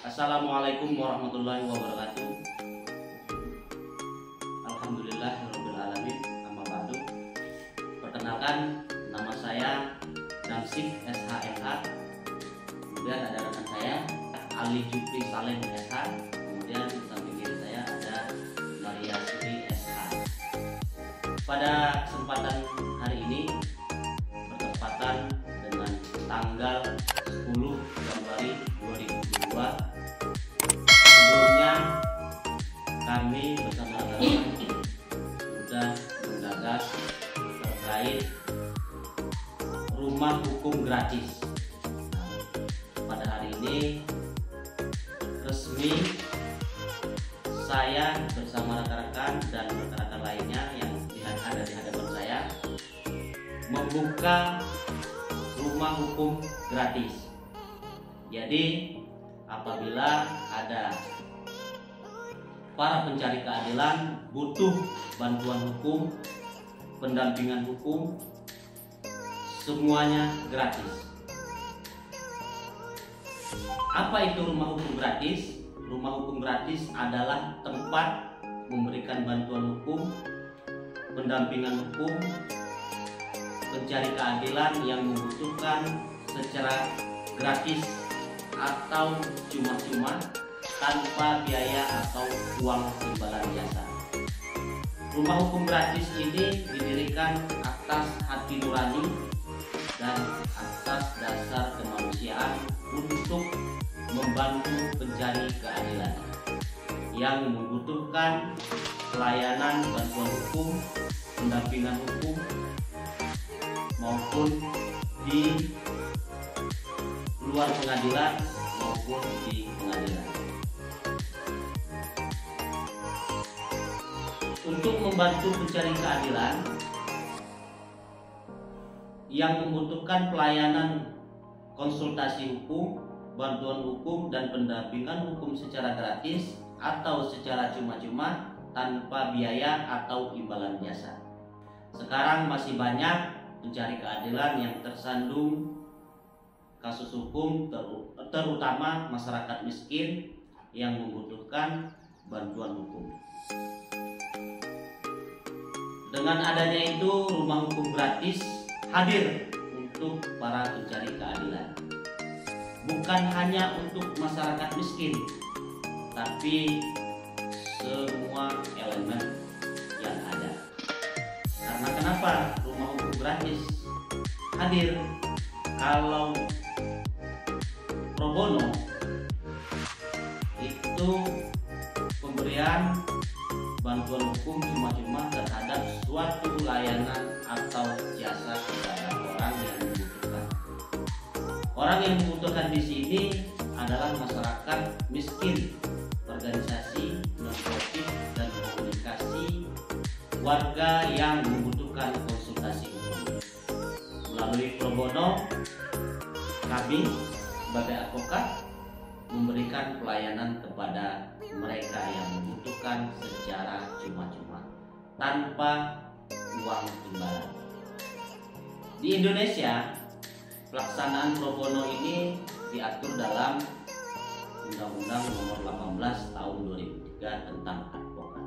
Assalamualaikum warahmatullahi wabarakatuh. Alhamdulillahirabbil alamin. Amma ba'du. Perkenalkan, nama saya Damsik SHMH. Kemudian ada rekan saya Ali Jupri Saleh SH. Kemudian di samping kiri saya ada Maria Sri SH. Pada kesempatan hari ini bertepatan dengan tanggal 10 Januari 2022. Sebelumnya kami bersama rekan sudah menggagas terkait rumah hukum gratis. Pada hari ini resmi saya bersama rekan-rekan dan rekan-rekan lainnya yang ada di hadapan saya membuka rumah hukum gratis. Jadi apabila ada para pencari keadilan butuh bantuan hukum, pendampingan hukum, semuanya gratis. Apa itu rumah hukum gratis? Rumah hukum gratis adalah tempat memberikan bantuan hukum, pendampingan hukum, pencari keadilan yang membutuhkan secara gratis atau cuma-cuma tanpa biaya atau uang imbalan jasa. Rumah hukum gratis ini didirikan atas hati nurani dan atas dasar kemanusiaan untuk membantu pencari keadilan yang membutuhkan pelayanan bantuan hukum, pendampingan hukum maupun di luar pengadilan maupun di pengadilan. Untuk membantu pencari keadilan yang membutuhkan pelayanan konsultasi hukum, bantuan hukum, dan pendampingan hukum secara gratis atau secara cuma-cuma tanpa biaya atau imbalan jasa. Sekarang masih banyak pencari keadilan yang tersandung kasus hukum, terutama masyarakat miskin yang membutuhkan bantuan hukum. Dengan adanya itu, rumah hukum gratis hadir untuk para pencari keadilan. Bukan hanya untuk masyarakat miskin, tapi semua elemen yang ada. Karena kenapa rumah hukum gratis hadir? Kalau pro bono itu pemberian bantuan hukum cuma-cuma terhadap suatu layanan atau jasa kepada orang yang membutuhkan. Orang yang membutuhkan di sini adalah masyarakat miskin, organisasi non-profit dan komunikasi warga yang membutuhkan konsultasi hukum. Melalui pro bono, kami sebagai advokat memberikan pelayanan kepada mereka yang membutuhkan secara cuma-cuma tanpa uang imbalan. Di Indonesia, pelaksanaan pro bono ini diatur dalam Undang-Undang Nomor 18 Tahun 2003 tentang advokat.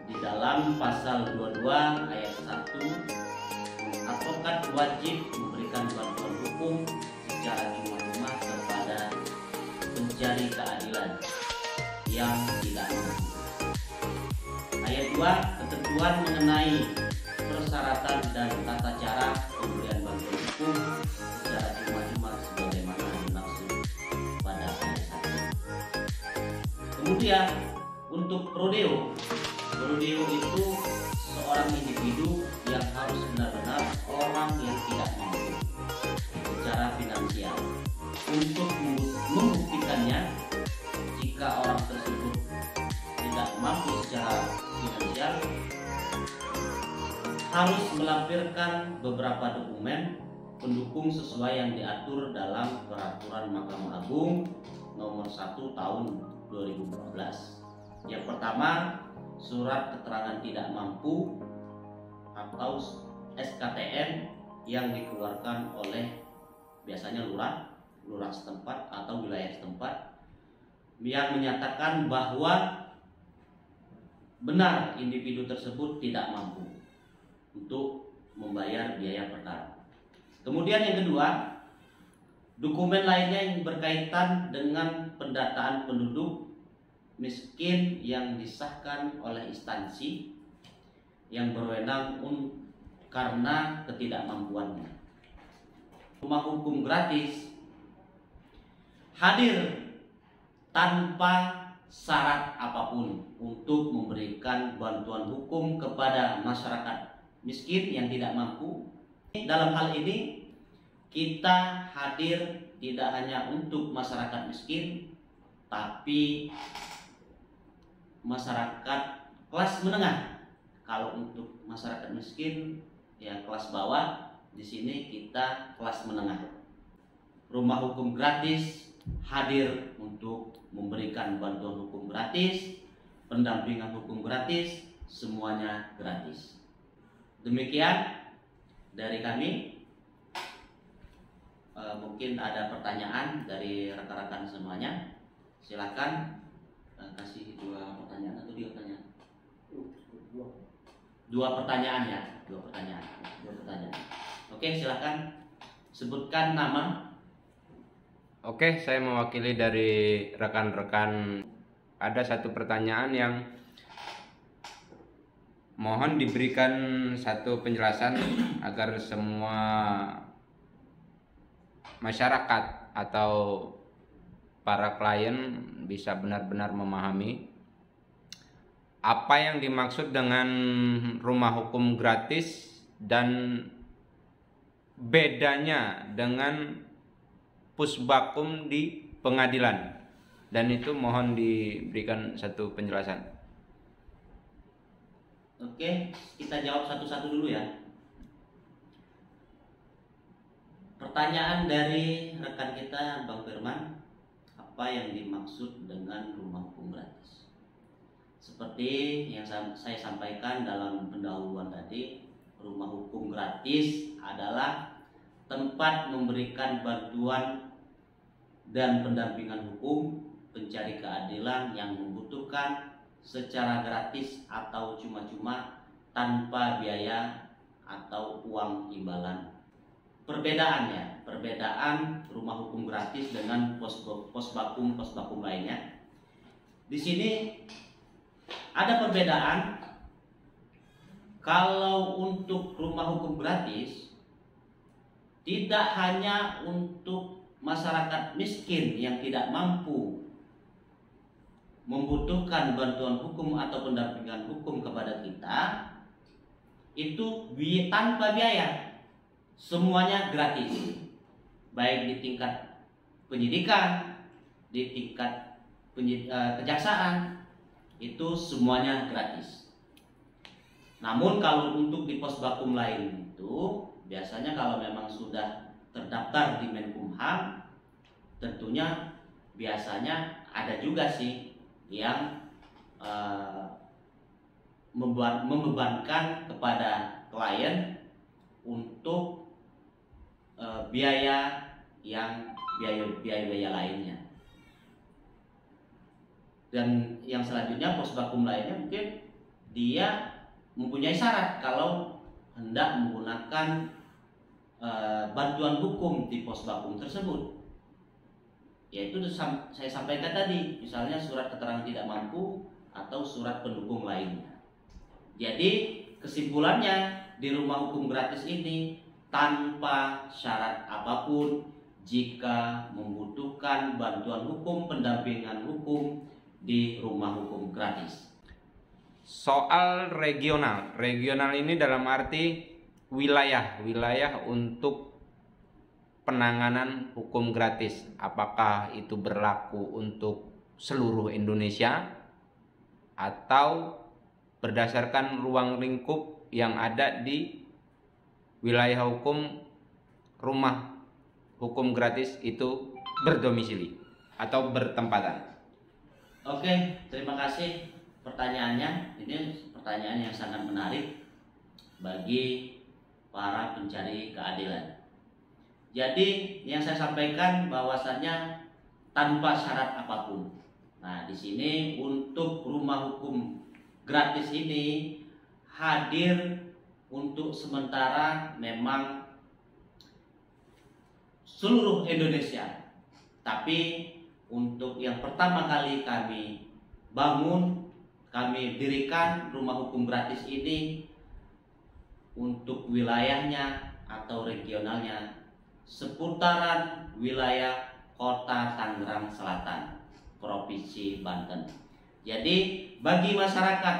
Di dalam pasal 22 ayat 1, advokat wajib memberikan bantuan hukum secara cuma-cuma kepada pencari keadilan yang tidak mampu. Ayat 2, ketentuan mengenai persyaratan dan tata cara pemberian bantuan hukum secara cuma-cuma sebagaimana dimaksud pada ayat 1. Kemudian untuk prodeo itu seorang individu yang harus benar-benar orang yang tidak mampu secara finansial. Untuk membuktikannya, jika orang tersebut tidak mampu secara finansial, harus melampirkan beberapa dokumen pendukung sesuai yang diatur dalam Peraturan Mahkamah Agung Nomor 1 Tahun 2014. Yang pertama, surat keterangan tidak mampu atau SKTM yang dikeluarkan oleh biasanya lurah lurah setempat atau wilayah setempat yang menyatakan bahwa benar individu tersebut tidak mampu untuk membayar biaya perkara. Kemudian yang kedua, dokumen lainnya yang berkaitan dengan pendataan penduduk miskin yang disahkan oleh instansi yang berwenang karena ketidakmampuannya. Rumah hukum gratis hadir tanpa syarat apapun untuk memberikan bantuan hukum kepada masyarakat miskin yang tidak mampu. Dalam hal ini kita hadir tidak hanya untuk masyarakat miskin, tapi masyarakat kelas menengah. Kalau untuk masyarakat miskin ya kelas bawah, di sini kita kelas menengah. Rumah hukum gratis hadir untuk memberikan bantuan hukum gratis, pendampingan hukum gratis, semuanya gratis. Demikian dari kami. Mungkin ada pertanyaan dari rekan-rekan semuanya. Silakan kasih 2 pertanyaan atau 3 pertanyaan. 2 pertanyaan ya, 2 pertanyaan. Oke, silakan sebutkan nama. Oke, saya mewakili dari rekan-rekan. Ada satu pertanyaan yang mohon diberikan satu penjelasan agar semua masyarakat atau para klien bisa benar-benar memahami apa yang dimaksud dengan rumah hukum gratis dan bedanya dengan pusbakum di pengadilan, dan itu mohon diberikan satu penjelasan. Oke, kita jawab satu-satu dulu ya. Pertanyaan dari rekan kita Bang Firman, apa yang dimaksud dengan rumah hukum gratis? Seperti yang saya sampaikan dalam pendahuluan tadi, rumah hukum gratis adalah tempat memberikan bantuan dan pendampingan hukum pencari keadilan yang membutuhkan secara gratis atau cuma-cuma tanpa biaya atau uang imbalan. Perbedaan rumah hukum gratis dengan posbakum lainnya. Di sini ada perbedaan. Kalau untuk rumah hukum gratis tidak hanya untuk masyarakat miskin yang tidak mampu membutuhkan bantuan hukum atau pendampingan hukum kepada kita, itu tanpa biaya. Semuanya gratis, baik di tingkat penyidikan, di tingkat kejaksaan, itu semuanya gratis. Namun kalau untuk di posbakum lain itu biasanya kalau memang sudah terdaftar di Menkumham, tentunya biasanya ada juga sih yang membebankan kepada klien untuk biaya lainnya. Dan yang selanjutnya posbakum lainnya mungkin dia mempunyai syarat kalau hendak menggunakan bantuan hukum di posbakum tersebut, yaitu saya sampaikan tadi, misalnya surat keterangan tidak mampu atau surat pendukung lainnya. Jadi kesimpulannya di rumah hukum gratis ini tanpa syarat apapun jika membutuhkan bantuan hukum, pendampingan hukum di rumah hukum gratis. Soal regional ini dalam arti wilayah untuk penanganan hukum gratis. Apakah itu berlaku untuk seluruh Indonesia atau berdasarkan ruang lingkup yang ada di wilayah hukum rumah hukum gratis itu berdomisili atau bertempatan? Oke, terima kasih pertanyaannya. Ini pertanyaan yang sangat menarik bagi para pencari keadilan. Jadi yang saya sampaikan bahwasannya tanpa syarat apapun. Nah, di sini untuk rumah hukum gratis ini hadir untuk sementara memang seluruh Indonesia. Tapi untuk yang pertama kali kami bangun, kami dirikan rumah hukum gratis ini untuk wilayahnya atau regionalnya seputaran wilayah Kota Tangerang Selatan, Provinsi Banten. Jadi bagi masyarakat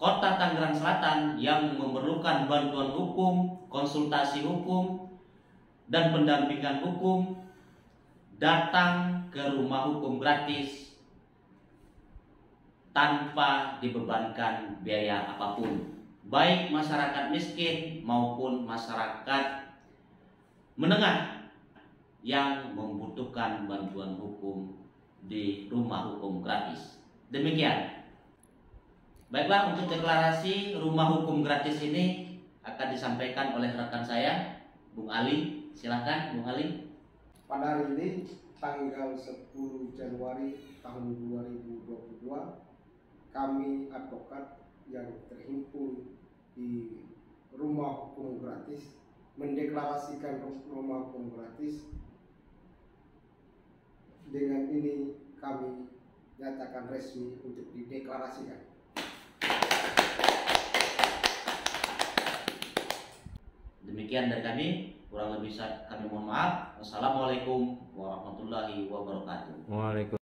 Kota Tangerang Selatan yang memerlukan bantuan hukum, konsultasi hukum, dan pendampingan hukum, datang ke rumah hukum gratis tanpa dibebankan biaya apapun, baik masyarakat miskin maupun masyarakat menengah yang membutuhkan bantuan hukum di rumah hukum gratis. Demikian. Baiklah, untuk deklarasi rumah hukum gratis ini akan disampaikan oleh rekan saya, Bung Ali. Silakan, Bung Ali. Pada hari ini, tanggal 10 Januari tahun 2022, kami advokat yang terhimpun di rumah hukum gratis mendeklarasikan rumah hukum gratis. Dengan ini kami nyatakan resmi untuk dideklarasikan. Demikian dari kami, kurang lebih kami mohon maaf. Wassalamualaikum warahmatullahi wabarakatuh. Waalaikumsalam.